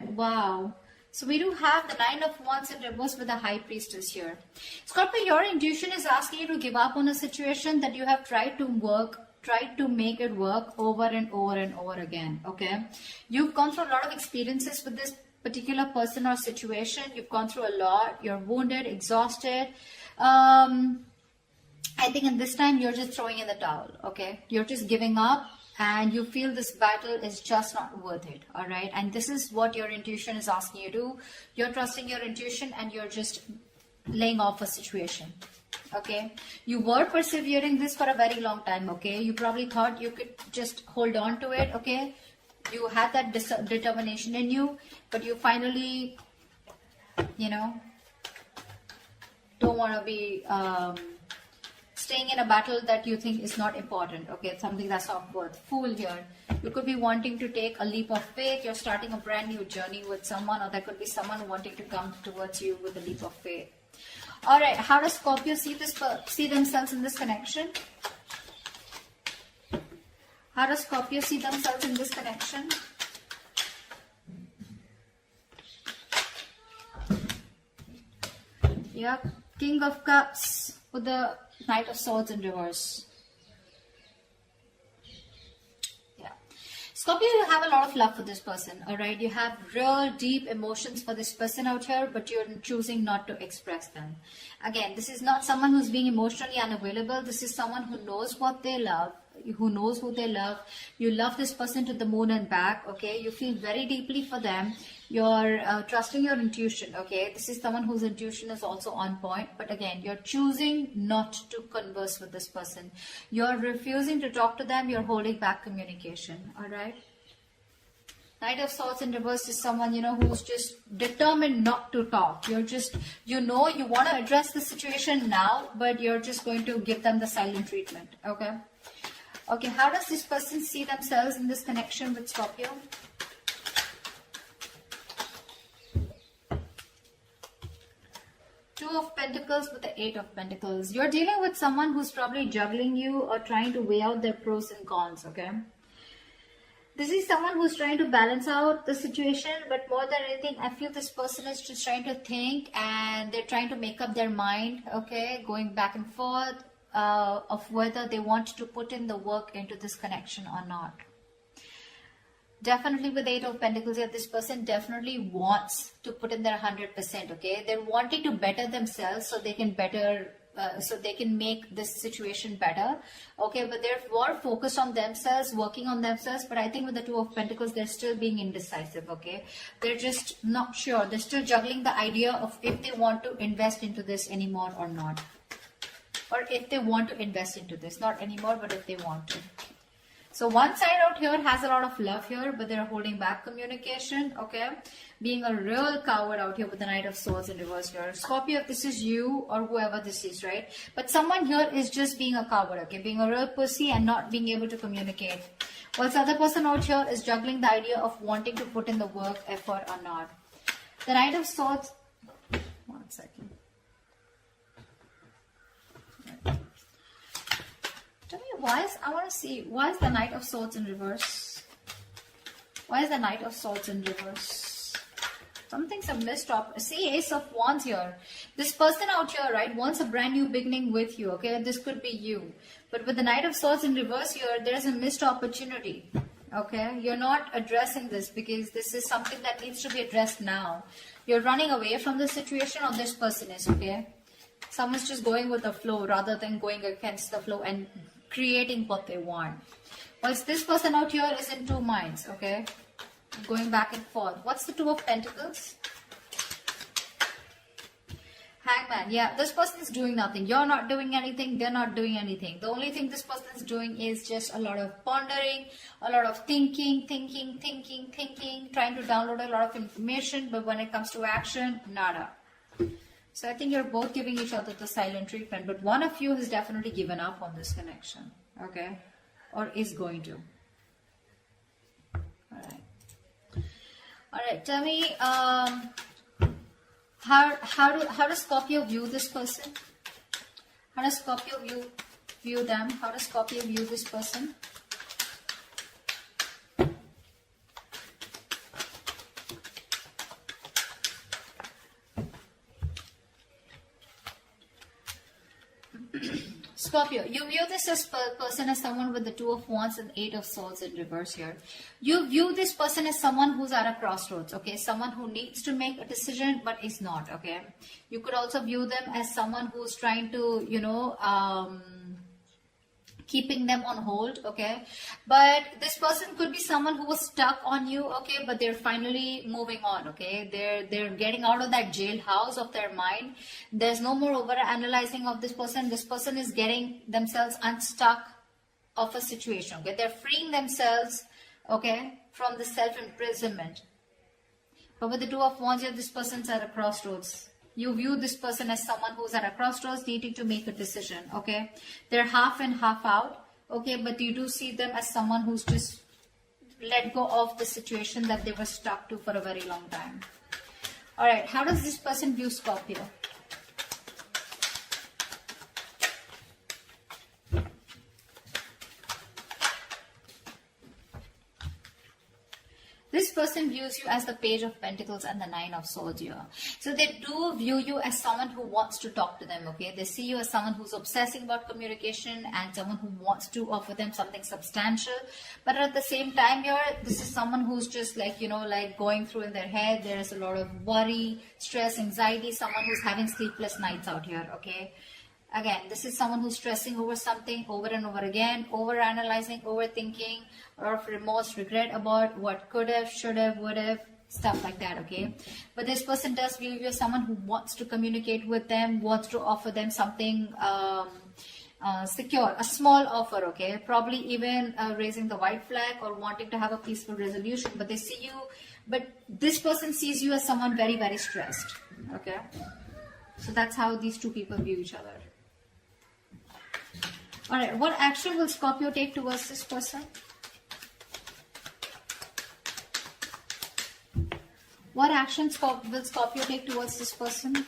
Wow. So we do have the Nine of Wands in reverse with the High Priestess here. Scorpio, your intuition is asking you to give up on a situation that you have tried to make it work over and over and over again. Okay. You've gone through a lot of experiences with this particular person or situation. You've gone through a lot. You're wounded, exhausted. I think in this time you're just throwing in the towel. Okay. You're just giving up. And you feel this battle is just not worth it, all right? And this is what your intuition is asking you to do. You're trusting your intuition and you're just laying off a situation, okay? You were persevering this for a very long time, okay? You probably thought you could just hold on to it, okay? You had that determination in you, but you finally, don't want to be... staying in a battle that you think is not important, okay? It's something that's not worth. Fool here. You could be wanting to take a leap of faith. You're starting a brand new journey with someone, or there could be someone wanting to come towards you with a leap of faith. All right, how does Scorpio see themselves in this connection? How does Scorpio see themselves in this connection? Yeah, King of Cups with the Knight of Swords in reverse. Yeah. Scorpio, you have a lot of love for this person, alright? You have real deep emotions for this person out here, but you're choosing not to express them. Again, this is not someone who's being emotionally unavailable. This is someone who knows what they love, who knows who they love. You love this person to the moon and back, okay? You feel very deeply for them. You're trusting your intuition, okay? This is someone whose intuition is also on point. But again, you're choosing not to converse with this person. You're refusing to talk to them. You're holding back communication, all right? Knight of Swords in reverse is someone, who's just determined not to talk. You're just, you want to address the situation now, but you're just going to give them the silent treatment, okay? Okay, how does this person see themselves in this connection with Scorpio? Two of Pentacles with the Eight of Pentacles. You're dealing with someone who's probably juggling you or trying to weigh out their pros and cons, okay? This is someone who's trying to balance out the situation, but more than anything, I feel this person is just trying to think and they're trying to make up their mind, okay? Going back and forth of whether they want to put in the work into this connection or not. Definitely with Eight of Pentacles here, this person definitely wants to put in their 100%, okay? They're wanting to better themselves so they can make this situation better, okay? But they're more focused on themselves, working on themselves. But I think with the Two of Pentacles, they're still being indecisive, okay? They're just not sure. They're still juggling the idea of if they want to invest into this anymore or not. Or if they want to invest into this, not anymore, but if they want to. So one side out here has a lot of love here, but they're holding back communication, okay? Being a real coward out here with the Knight of Swords in reverse here. Scorpio, if this is you or whoever this is, right? But someone here is just being a coward, okay? Being a real pussy and not being able to communicate. Whilst the other person out here is juggling the idea of wanting to put in the work, effort or not. The Knight of Swords... One second. Tell me why is the Knight of Swords in reverse? Why is the Knight of Swords in reverse? Something's a missed up. See, Ace of Wands here. This person out here, right, wants a brand new beginning with you, okay? This could be you. But with the Knight of Swords in reverse here, there's a missed opportunity, okay? You're not addressing this because this is something that needs to be addressed now. You're running away from the situation, or this person is, okay? Someone's just going with the flow rather than going against the flow and creating what they want. Whilst this person out here is in two minds, okay? Going back and forth. What's the Two of Pentacles? Hangman. Yeah, this person is doing nothing. You're not doing anything. They're not doing anything. The only thing this person is doing is just a lot of pondering, a lot of thinking, trying to download a lot of information. But when it comes to action, nada. So I think you're both giving each other the silent treatment, but one of you has definitely given up on this connection, okay? Or is going to. Alright, tell me, how does Scorpio view this person? How does Scorpio view them? How does Scorpio view this person? Scorpio, you view this person as someone with the Two of Wands and Eight of Swords in reverse here. You view this person as someone who's at a crossroads, okay? Someone who needs to make a decision but is not, okay? You could also view them as someone who's trying to, you know, keeping them on hold, okay? But this person could be someone who was stuck on you, okay? But they're finally moving on, okay? They're getting out of that jailhouse of their mind. There's no more over analyzing of this person. This person is getting themselves unstuck of a situation, okay? They're freeing themselves, okay, from the self-imprisonment. But with the Two of Wands here, this person's at a crossroads. You view this person as someone who's at a crossroads needing to make a decision, okay? They're half in, half out, okay? But you do see them as someone who's just let go of the situation that they were stuck to for a very long time. All right, how does this person view Scorpio? This person views you as the Page of Pentacles and the Nine of Swords here. So they do view you as someone who wants to talk to them, okay? They see you as someone who's obsessing about communication and someone who wants to offer them something substantial. But at the same time here, this is someone who's just like, you know, like going through in their head. There is a lot of worry, stress, anxiety, someone who's having sleepless nights out here, okay? Again, this is someone who's stressing over something over and over again, over-analyzing, overthinking, or of remorse, regret about what could have, should have, would have, stuff like that, okay? But this person does view you as someone who wants to communicate with them, wants to offer them something secure, a small offer, okay? Probably even raising the white flag or wanting to have a peaceful resolution. But they see you, but this person sees you as someone very, very stressed, okay? So that's how these two people view each other. All right, what action will Scorpio take towards this person? What action will Scorpio take towards this person?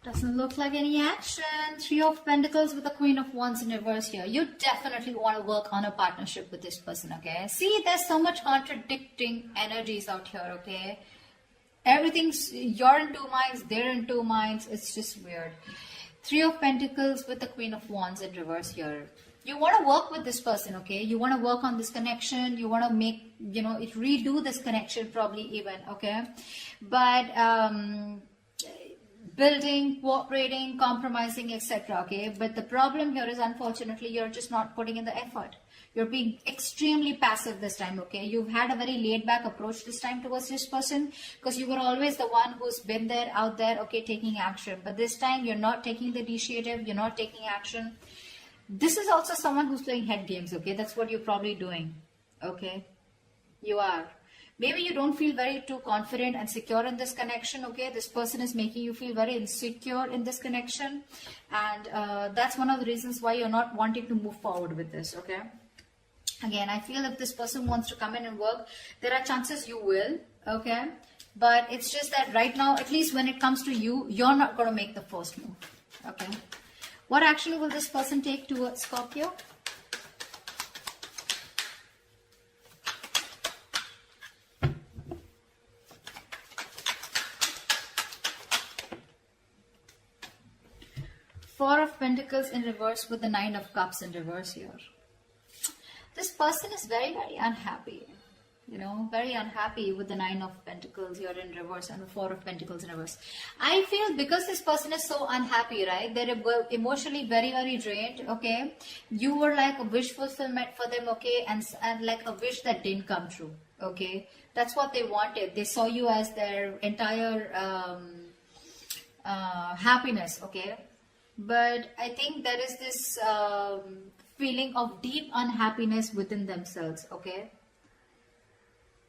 Doesn't look like any action. Three of Pentacles with the Queen of Wands in reverse here. You definitely want to work on a partnership with this person, okay? See, there's so much contradicting energies out here, okay? Everything's, you're in two minds, they're in two minds. It's just weird. Three of Pentacles with the Queen of Wands in reverse here. You want to work with this person, okay? You want to work on this connection. You want to make, you know, redo this connection probably even, okay? But, building, cooperating, compromising, etc. Okay, but the problem here is unfortunately you're just not putting in the effort. You're being extremely passive this time. Okay, you've had a very laid back approach this time towards this person because you were always the one who's been there, out there, okay, taking action. But this time you're not taking the initiative, you're not taking action. This is also someone who's playing head games. Okay, that's what you're probably doing. Okay, you are. Maybe you don't feel very too confident and secure in this connection, okay? This person is making you feel very insecure in this connection. And that's one of the reasons why you're not wanting to move forward with this, okay? Again, I feel if this person wants to come in and work, there are chances you will, okay? But it's just that right now, at least when it comes to you, you're not going to make the first move, okay? What action will this person take towards Scorpio? Four of Pentacles in reverse with the Nine of Cups in reverse here. This person is very, very unhappy. You know, very unhappy with the Nine of Pentacles here in reverse and the Four of Pentacles in reverse. I feel because this person is so unhappy, right? They're emotionally very, very drained, okay? You were like a wish fulfillment for them, okay? And like a wish that didn't come true, okay? That's what they wanted. They saw you as their entire happiness, okay? But I think there is this feeling of deep unhappiness within themselves, okay?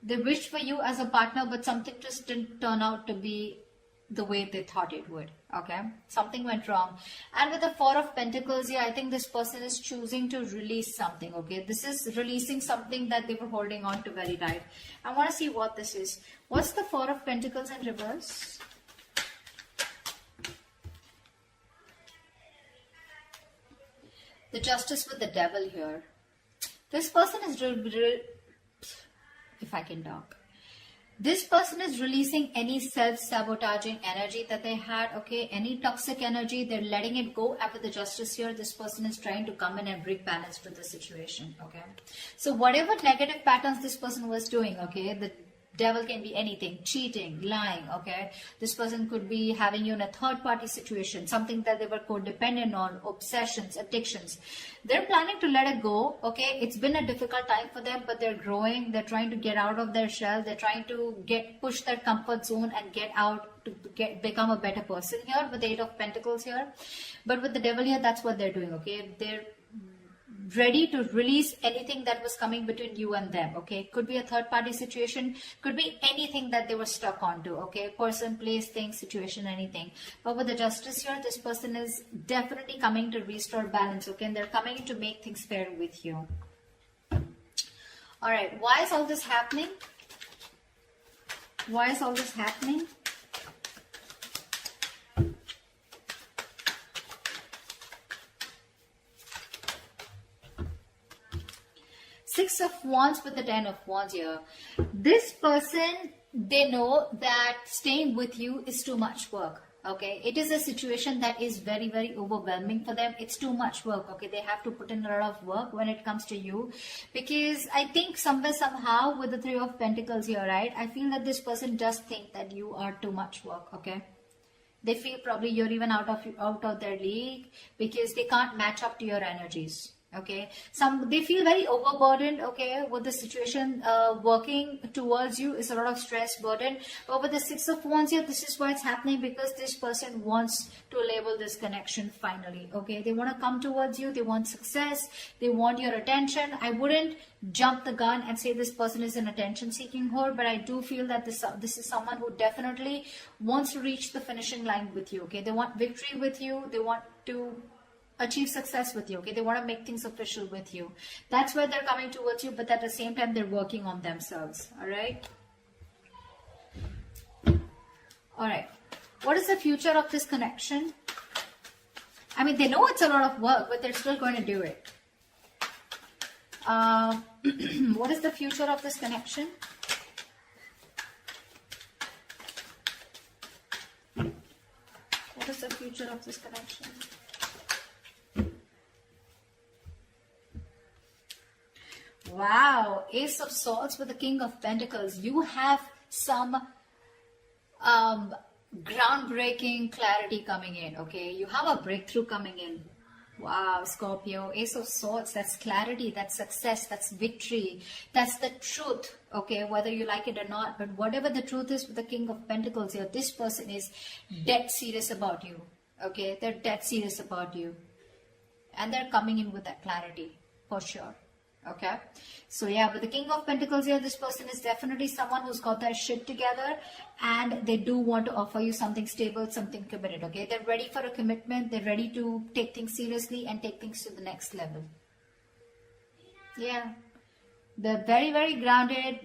They wished for you as a partner, but something just didn't turn out to be the way they thought it would, okay? Something went wrong. And with the Four of Pentacles here, I think this person is choosing to release something, okay? This is releasing something that they were holding on to very tight. I want to see what this is. What's the Four of Pentacles in reverse? The Justice with the Devil here. This person is I can talk. This person is releasing any self-sabotaging energy that they had, okay? Any toxic energy, they're letting it go. And with the justice here, this person is trying to come in and bring balance to the situation, okay? So whatever negative patterns this person was doing, okay, the devil can be anything, cheating, lying, okay? This person could be having you in a third-party situation, something that they were codependent on, obsessions, addictions. They're planning to let it go, okay? It's been a difficult time for them, but they're growing. They're trying to get out of their shell. They're trying to push their comfort zone and get out to become a better person here with the Eight of Pentacles here. But with the devil here, that's what they're doing, okay? They're ready to release anything that was coming between you and them, okay? Could be a third party situation, could be anything that they were stuck onto, okay? Person, place, thing, situation, anything. But with the justice here, this person is definitely coming to restore balance, okay? And they're coming to make things fair with you. All right, why is all this happening? Why is all this happening? Six of Wands with the Ten of Wands here. This person, they know that staying with you is too much work. Okay, it is a situation that is very, very overwhelming for them. It's too much work. Okay, they have to put in a lot of work when it comes to you, because I think somewhere, somehow, with the Three of Pentacles here, right, I feel that this person does think that you are too much work. Okay, they feel probably you're even out of their league because they can't match up to your energies. Okay, they feel very overburdened, okay, with the situation. Working towards you is a lot of stress, burden. But with the Six of Wands here, this is why it's happening, because this person wants to label this connection finally, okay? They want to come towards you, they want success, they want your attention. I wouldn't jump the gun and say this person is an attention-seeking whore, but I do feel that this is someone who definitely wants to reach the finishing line with you, okay? They want victory with you, they want to achieve success with you, okay? They want to make things official with you. That's where they're coming towards you, but at the same time, they're working on themselves, all right? All right. What is the future of this connection? I mean, they know it's a lot of work, but they're still going to do it. What is the future of this connection? What is the future of this connection? Wow, Ace of Swords with the King of Pentacles. You have some groundbreaking clarity coming in, okay? You have a breakthrough coming in. Wow, Scorpio, Ace of Swords, that's clarity, that's success, that's victory, that's the truth, okay? Whether you like it or not, but whatever the truth is with the King of Pentacles here, this person is dead serious about you, okay? They're dead serious about you. And they're coming in with that clarity, for sure. Okay, so yeah, with the King of Pentacles here, this person is definitely someone who's got their shit together, and they do want to offer you something stable, something committed, okay? They're ready for a commitment, they're ready to take things seriously and take things to the next level. Yeah, they're very, very grounded,